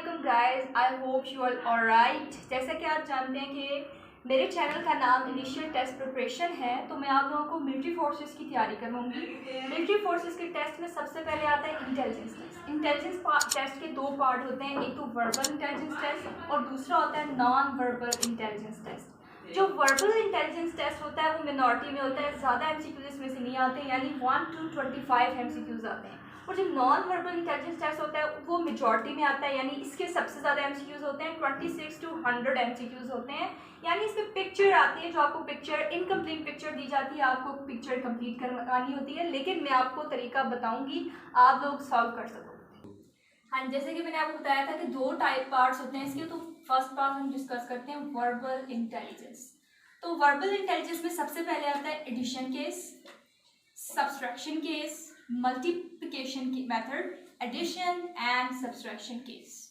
वालेकुम guys, I hope you are alright. जैसा कि आप जानते हैं कि मेरे चैनल का नाम इनिशियल टेस्ट प्रिपरेशन है, तो मैं आप लोगों को मिलिट्री फोर्सेस की तैयारी करवाऊंगी। मिलिट्री फोर्सेस के टेस्ट में सबसे पहले आता है इंटेलिजेंस टेस्ट। इंटेलिजेंस टेस्ट के दो पार्ट होते हैं, एक तो वर्बल इंटेलिजेंस टेस्ट और दूसरा होता है नॉन वर्बल इंटेलिजेंस टेस्ट। जो वर्बल इंटेलिजेंस टेस्ट होता है वो मिनॉरिटी में होता है, ज़्यादा MCQs इसमें से नहीं आते, यानी 1 to 25 MCQs आते हैं। और जो नॉन वर्बल इंटेलिजेंस टेस्ट होता है वो मेजॉरिटी में आता है, यानी इसके सबसे ज़्यादा MCQs होते हैं, 26 to 100 MCQs होते हैं। यानी इसमें पिक्चर आती है, जो आपको पिक्चर इनकम्प्लीट पिक्चर दी जाती है, आपको पिक्चर कंप्लीट करवानी होती है, लेकिन मैं आपको तरीका बताऊंगी, आप लोग सॉल्व कर सको। हाँ, जैसे कि मैंने आपको बताया था कि दो टाइप पार्ट्स होते हैं इसके, तो फर्स्ट पार्ट हम डिस्कस करते हैं वर्बल इंटेलिजेंस। तो वर्बल इंटेलिजेंस में सबसे पहले आता है addition case, subtraction case, multiplication की method, addition and subtraction case.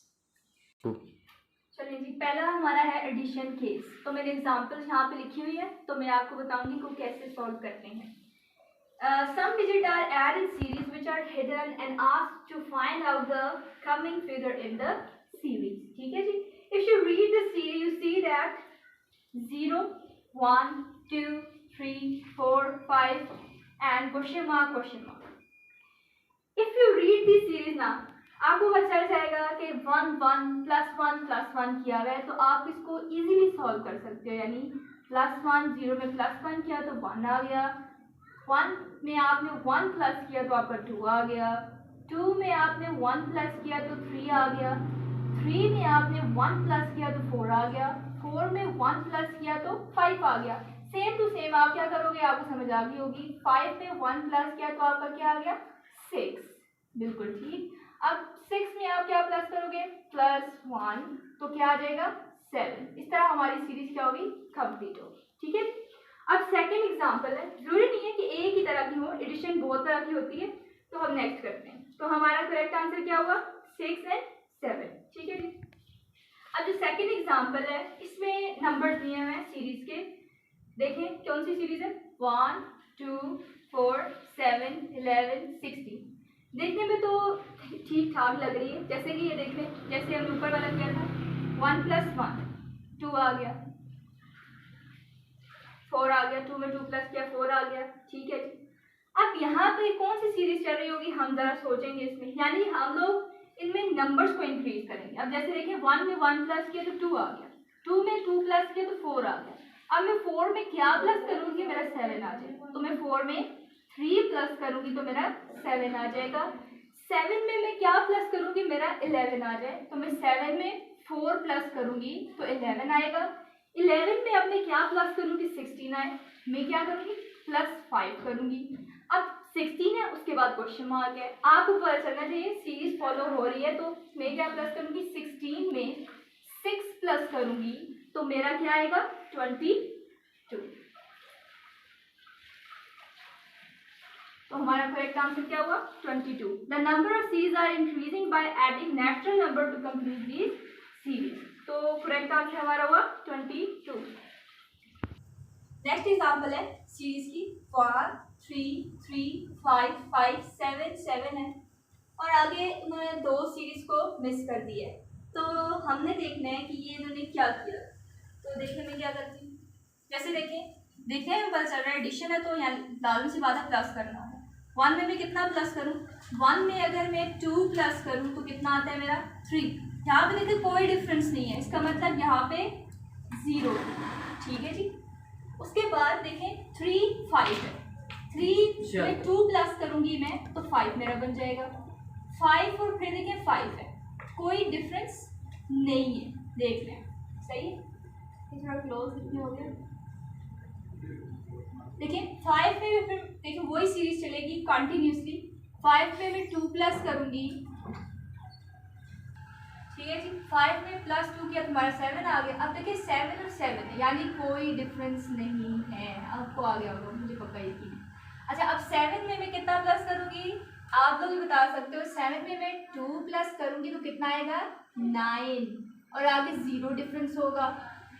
चलिए जी, पहला हमारा है एडिशन केस। तो मैंने एग्जांपल यहाँ पे लिखी हुई है, तो मैं आपको बताऊंगी कि कैसे सॉल्व करते हैं। Some digits are added in series which are hidden and asked to find out the coming figure in the series. ठीक है जी। If you read the series, you see that 0, 1, 2, 3, 4, 5 and question mark, question mark. If you read the series now, आपको पता चल जाएगा कि 1 1 +1 +1 किया हुआ है, तो आप इसको इजीली सॉल्व कर सकते हो। यानी +1 0 में +1 किया तो 1 आ गया, 1 में आपने 1 प्लस किया तो आपका 2 आ गया, 2 में आपने 1 प्लस किया तो 3 आ गया, 3 में आपने 1 प्लस किया तो 4 आ गया, 4 में 1 प्लस किया तो 5 आ गया। सेम टू सेम आप क्या करोगे, आपको समझ आ गई होगी। 5 में 1 प्लस किया तो आपका क्या आ गया, 6। बिल्कुल ठीक। अब 6 में आप क्या प्लस करोगे, +1, तो क्या आ जाएगा 7। इस तरह हमारी सीरीज क्या होगी, कंप्लीट होगी। ठीक है। अब सेकंड एग्जांपल है, जरूरी नहीं है कि एक ही तरह की हो, एडिशन बहुत तरह की होती है। तो हम नेक्स्ट करते हैं। तो हमारा करेक्ट आंसर क्या होगा, 6 और 7। ठीक है जी। अब जो सेकंड एग्जांपल है, इसमें नंबर दिए हुए हैं सीरीज के। देखें कौन सी सीरीज है, 1 2 4 7 11 16। देखने में तो ठीक ठाक लग रही है, जैसे कि ये देख लें, जैसे हमने ऊपर वाला किया था, 1 + 1 2 आ गया, 4 आ गया, 2 में 2 प्लस किया 4 आ गया। ठीक है जी। अब यहाँ पे कौन सी सीरीज चल रही होगी, हम जरा सोचेंगे इसमें। यानी हम लोग इनमें नंबर्स को इंक्रीज करेंगे। अब जैसे देखिए 1 में 1 प्लस किया तो 2 आ गया, 2 में 2 प्लस किया तो 4 आ गया। अब मैं 4 में क्या प्लस करूंगी, मेरा 7 आ जाएगा। तो मैं 4 में 3 प्लस करूंगी तो मेरा 7 आ जाएगा। 7 में मैं क्या प्लस करूंगी, मेरा 11 आ जाए, तो मैं 7 में 4 प्लस करूंगी तो 11 आएगा। 11 में अब मैं क्या प्लस करूंगी, 16 आए, मैं क्या करूंगी +5 करूंगी। अब 16 है, उसके बाद क्वेश्चन मार्क है। आपको पता चलना चाहिए सीरीज फॉलो हो रही है, तो मैं क्या प्लस करूंगी, 16 में 6 प्लस करूंगी तो मेरा क्या आएगा, 22। तो हमारा करेक्ट आंसर क्या हुआ, 22। The number of series are increasing by adding natural number to complete this series. तो करेक्ट आंसर हमारा हुआ 22। नेक्स्ट एग्जांपल है सीरीज की, 1 3 3 5 5 7 7 है, और आगे उन्होंने 2 सीरीज को मिस कर दिया है। तो हमने देखना है कि ये इन्होंने क्या किया। तो देखिए मैं क्या करती हूँ, जैसे देखिए हम पता चल रहा है एडिशन है, तो यहाँ लाजमी सी बात है प्लस करना है। 1 में मैं कितना प्लस करूँ, 1 में अगर मैं 2 प्लस करूँ तो कितना आता है मेरा 3। यहाँ पे देखिए कोई डिफरेंस नहीं है, इसका मतलब यहाँ पे 0। ठीक है जी। उसके बाद देखें 3 5 है, 3 में 2 प्लस करूँगी मैं तो 5 मेरा बन जाएगा। 5 और फिर देखें 5 है, कोई डिफरेंस नहीं है। देख लें सही है, थोड़ा क्लोज लिखने हो गया। देखिए 5 में फिर देखिए वही सीरीज चलेगी कंटिन्यूसली। 5 में मैं 2 प्लस करूँगी, ठीक है जी। 5 में +2 किया तुम्हारा 7 आ गया। अब देखिए 7 और 7 है, यानी कोई डिफरेंस नहीं है। आपको आ गया होगा, मुझे पक्का यकीन है। अच्छा, अब 7 में मैं कितना प्लस करूँगी, आप लोग बता सकते हो। 7 में मैं 2 प्लस करूँगी तो कितना आएगा, 9, और आगे 0 डिफरेंस होगा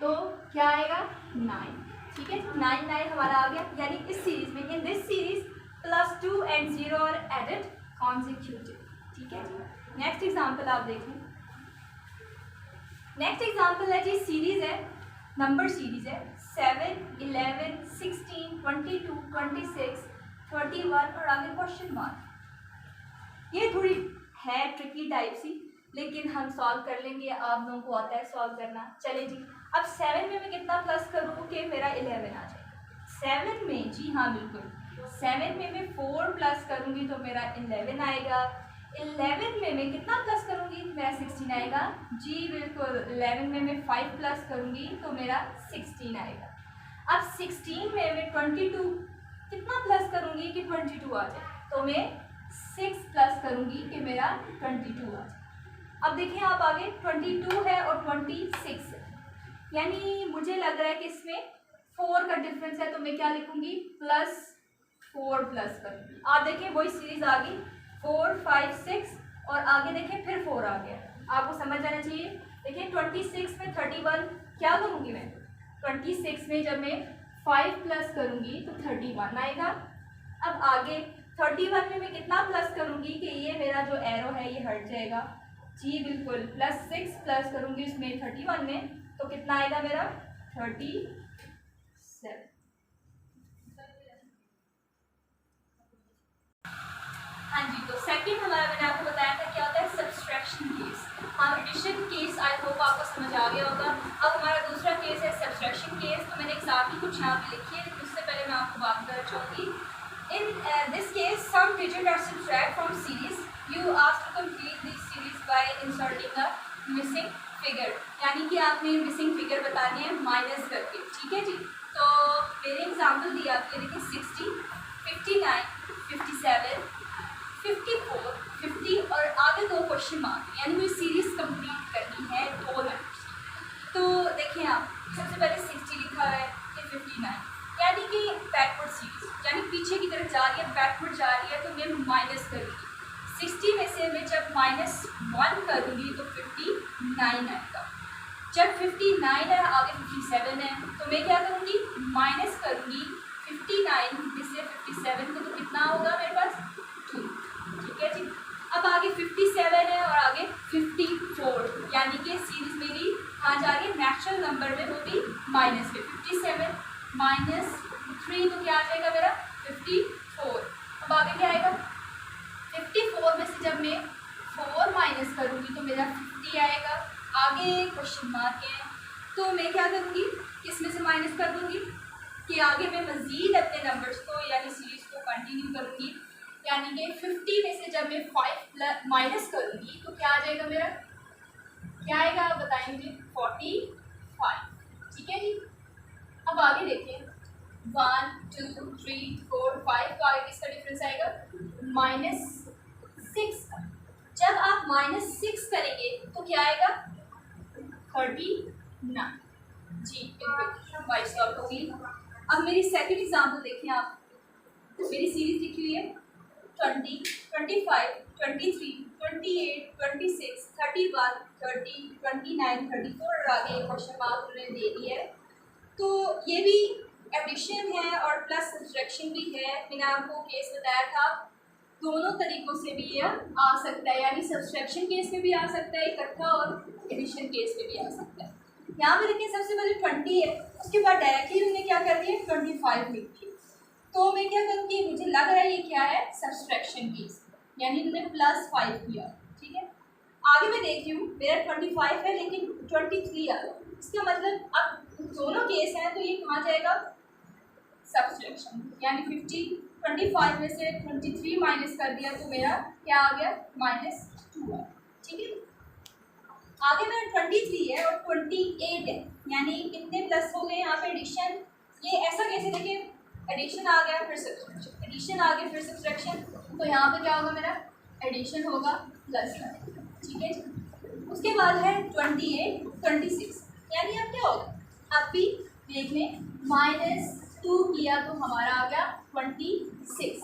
तो क्या आएगा, 9। ठीक है, 9 9 हमारा आ गया। यानी इस सीरीज में, in this series +2 and 0 are added consecutive. ठीक है जी। नेक्स्ट एग्जाम्पल आप देखें, नेक्स्ट एग्जाम्पल है जी, सीरीज है, नंबर सीरीज है 7, 11, 16, 22, 26, 31 और आगे क्वेश्चन मार्क। ये थोड़ी है ट्रिकी टाइप सी, लेकिन हम सॉल्व कर लेंगे, आप लोगों को आता है सॉल्व करना। चले जी, अब 7 में मैं कितना प्लस करूँ कि मेरा 11 आ जाए? 7 में, जी हाँ बिल्कुल, 7 में मैं 4 प्लस करूँगी तो मेरा 11 आएगा। 11 में मैं कितना प्लस करूँगी? मेरा 16 आएगा। जी बिल्कुल, 11 में मैं 5 प्लस करूँगी तो मेरा 16 आएगा। अब 16 में मैं 22 कितना प्लस करूँगी कि 22 आ जाए? तो मैं 6 प्लस करूँगी कि मेरा 22 आ जाए। अब देखिए आप आगे 22 है और 26 है, यानी मुझे लग रहा है कि इसमें 4 का डिफरेंस है, तो मैं क्या लिखूँगी? +4 प्लस करूँगी। आप देखिए वही सीरीज आ गई, 4, 5, 6 और आगे देखें फिर 4 आ गया। आपको समझ आना चाहिए। देखिए 26 में 31 क्या करूँगी मैं? 26 में जब मैं 5 प्लस करूँगी तो 31 आएगा। अब आगे 31 में मैं कितना प्लस करूँगी कि ये मेरा जो एरो है ये हट जाएगा? जी बिल्कुल, +6 प्लस करूँगी उसमें 31 में तो कितना आएगा मेरा? 37। हाँ जी, तो सेकंड हमारा, मैंने आपको बताया था क्या होता है, सब्सट्रैक्शन केस। हाँ, एडिशन केस आई होप आपको समझ आ गया होगा। अब हमारा दूसरा केस है सब्सट्रैक्शन केस। तो मैंने एग्जाम्पल कुछ यहाँ पे लिखी है, लेकिन उससे पहले मैं आपको बात करना चाहूँगी। In this case sum digit are subtract from series, you ask to complete this series by inserting a missing figure, यानी कि आपने मिसिंग फिगर बतानी है माइनस करके। ठीक है जी, तो मेरे एग्जाम्पल दिया आपके, देखिए 60, 59, 57, 54, 50 और आगे 2 क्वेश्चन मार्क, यानी मुझे सीरीज कंप्लीट करनी है 2 नंबर्स। तो देखिए आप, सबसे पहले 60 लिखा है, फिर 59, यानी कि बैकवर्ड सीरीज, यानी पीछे की तरफ जा रही है, बैकवर्ड जा रही है, तो मैं माइनस करूँगी। 60 में से मैं जब -1 करूँगी तो 59 आएगा। जब 59 है, आगे 57 है, तो मैं क्या करूँगी? माइनस करूँगी 59 में से 57 को, तो कितना होगा मेरे पास? 2। ठीक है जी, अब आगे 57 है और आगे 54, यानी कि सीरीज मेरी कहाँ जा रही है? नेचुरल नंबर में, वो भी माइनस में। 57 -3 तो क्या आ जाएगा मेरा? 54। अब आगे क्या आएगा? 54 में से जब मैं 4 माइनस करूँगी तो मेरा 50 आएगा। आगे क्वेश्चन मार्क है, तो मैं क्या करूँगी? किसमें से माइनस कर दूँगी कि आगे मैं मज़ीद अपने नंबर्स को यानी सीरीज को कंटिन्यू करूँगी, यानी कि 50 में से जब मैं 5 माइनस करूँगी तो क्या आ जाएगा मेरा? क्या आएगा आप बताएं मुझे? 45। ठीक है जी, अब आगे देखिए 1, 2, 3, 4, 5 तो आगे किसका डिफरेंस आएगा? -6 का। जब आप -6 करेंगे तो क्या आएगा? 39। जी बिल्कुल, वाइट सॉल्व होगी। अब मेरी सेकंड एग्जाम्पल देखिए आप, तो मेरी सीरीज लिखी हुई है 20, 25, 23, 28, 26, 31, 30, 29, 34 और आगे क्वेश्चन मार्क उन्होंने दे दिया है। तो ये भी एडिशन है और प्लस सब्ट्रैक्शन भी है। मैंने आपको केस बताया था, दोनों तरीक़ों से भी ये आ सकता है, यानी सब्ट्रैक्शन केस में भी आ सकता है इकट्ठा और एडिशन केस में भी आ सकता है। यहाँ पे देखिए सबसे पहले 20 है, उसके बाद डायरेक्टली हमने क्या कर दिया? 25 लिख दिया। तो मैं क्या करूँगी? मुझे लग रहा है ये क्या है? सब्ट्रैक्शन केस, यानी मैंने +5 किया। ठीक है, आगे मैं देख रही हूँ मेरा 25 है लेकिन 23 आ गया। इसका मतलब अब दोनों केस हैं तो ये कहाँ जाएगा? सब्ट्रैक्शन, यानी 25 में से 23 माइनस कर दिया तो मेरा क्या आ गया? -2 है। ठीक है, आगे मेरा 23 है और 28 है, यानी कितने प्लस हो गए यहाँ पे? एडिशन। ये ऐसा कैसे? देखिए एडिशन आ गया फिर सब्ट्रैक्शन, एडिशन आ गया फिर सब्ट्रैक्शन, तो यहाँ पे क्या होगा मेरा? एडिशन होगा प्लस। ठीक है, उसके बाद है 28, 26, यानी अब क्या होगा? अब भी देख लें, -2 किया तो हमारा आ गया 26,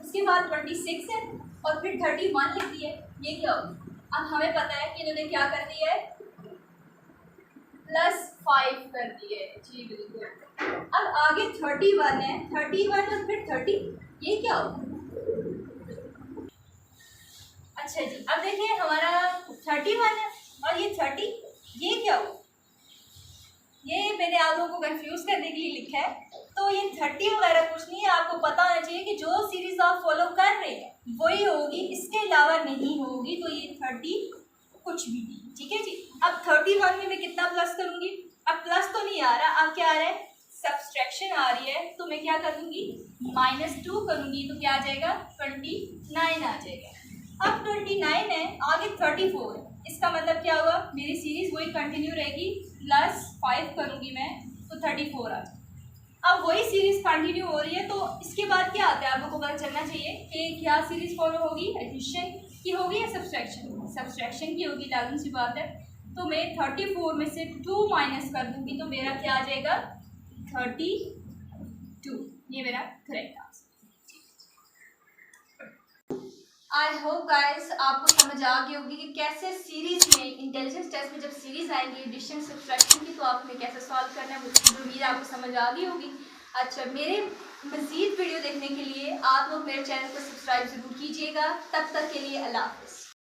उसके बाद 26 है और फिर 31 लिख दिए, ये क्या होगा? अब हमें पता है कि इन्होंने क्या कर दिया है? +5 कर दिए। जी बिल्कुल, अब आगे 31 है, 31 और फिर 30, ये क्या होगा? अच्छा जी, अब देखिए हमारा 31 है और ये 30, ये क्या हुआ? ये मैंने आप लोगों को कंफ्यूज करने के लिए लिखा है। तो ये 30 वगैरह कुछ नहीं है, आपको पता होना चाहिए कि जो सीरीज आप फॉलो कर रहे हैं वही होगी, इसके अलावा नहीं होगी। तो ये 30 कुछ भी नहीं, ठीक है जी। अब 31 में मैं कितना प्लस करूंगी? अब प्लस तो नहीं आ रहा, अब क्या आ रहा है? सब्सट्रैक्शन आ रही है। तो मैं क्या करूंगी? -2 करूंगी, तो क्या आ जाएगा? 29 आ जाएगा। अब 29 है, आगे 34 है, इसका मतलब क्या हुआ? मेरी सीरीज वही कंटिन्यू रहेगी, +5 करूंगी मैं तो 34 आ जाएगा। अब वही सीरीज कंटिन्यू हो रही है, तो इसके बाद क्या आता है आप लोगों को पता चलना चाहिए कि क्या सीरीज फॉलो होगी, एडिशन की होगी या सब्सट्रैक्शन? सब्सट्रैक्शन की होगी, लाजमी सी बात है। तो मैं 34 में से 2 माइनस कर दूंगी, तो मेरा क्या आ जाएगा? 32। ये मेरा correct answer. I hope guys आपको समझ आ गई होगी कि कैसे सीरीज में, इंटेलिजेंस टेस्ट में जब सीरीज आएंगी एडिशन सब्सट्रैक्शन की, तो आपने कैसे सॉल्व करना है, मुझे उम्मीद आपको समझ आ गई होगी। अच्छा, मेरे मज़ीद वीडियो देखने के लिए आप लोग मेरे चैनल को सब्सक्राइब ज़रूर कीजिएगा। तब तक के लिए अल्लाह हाफ़िज़।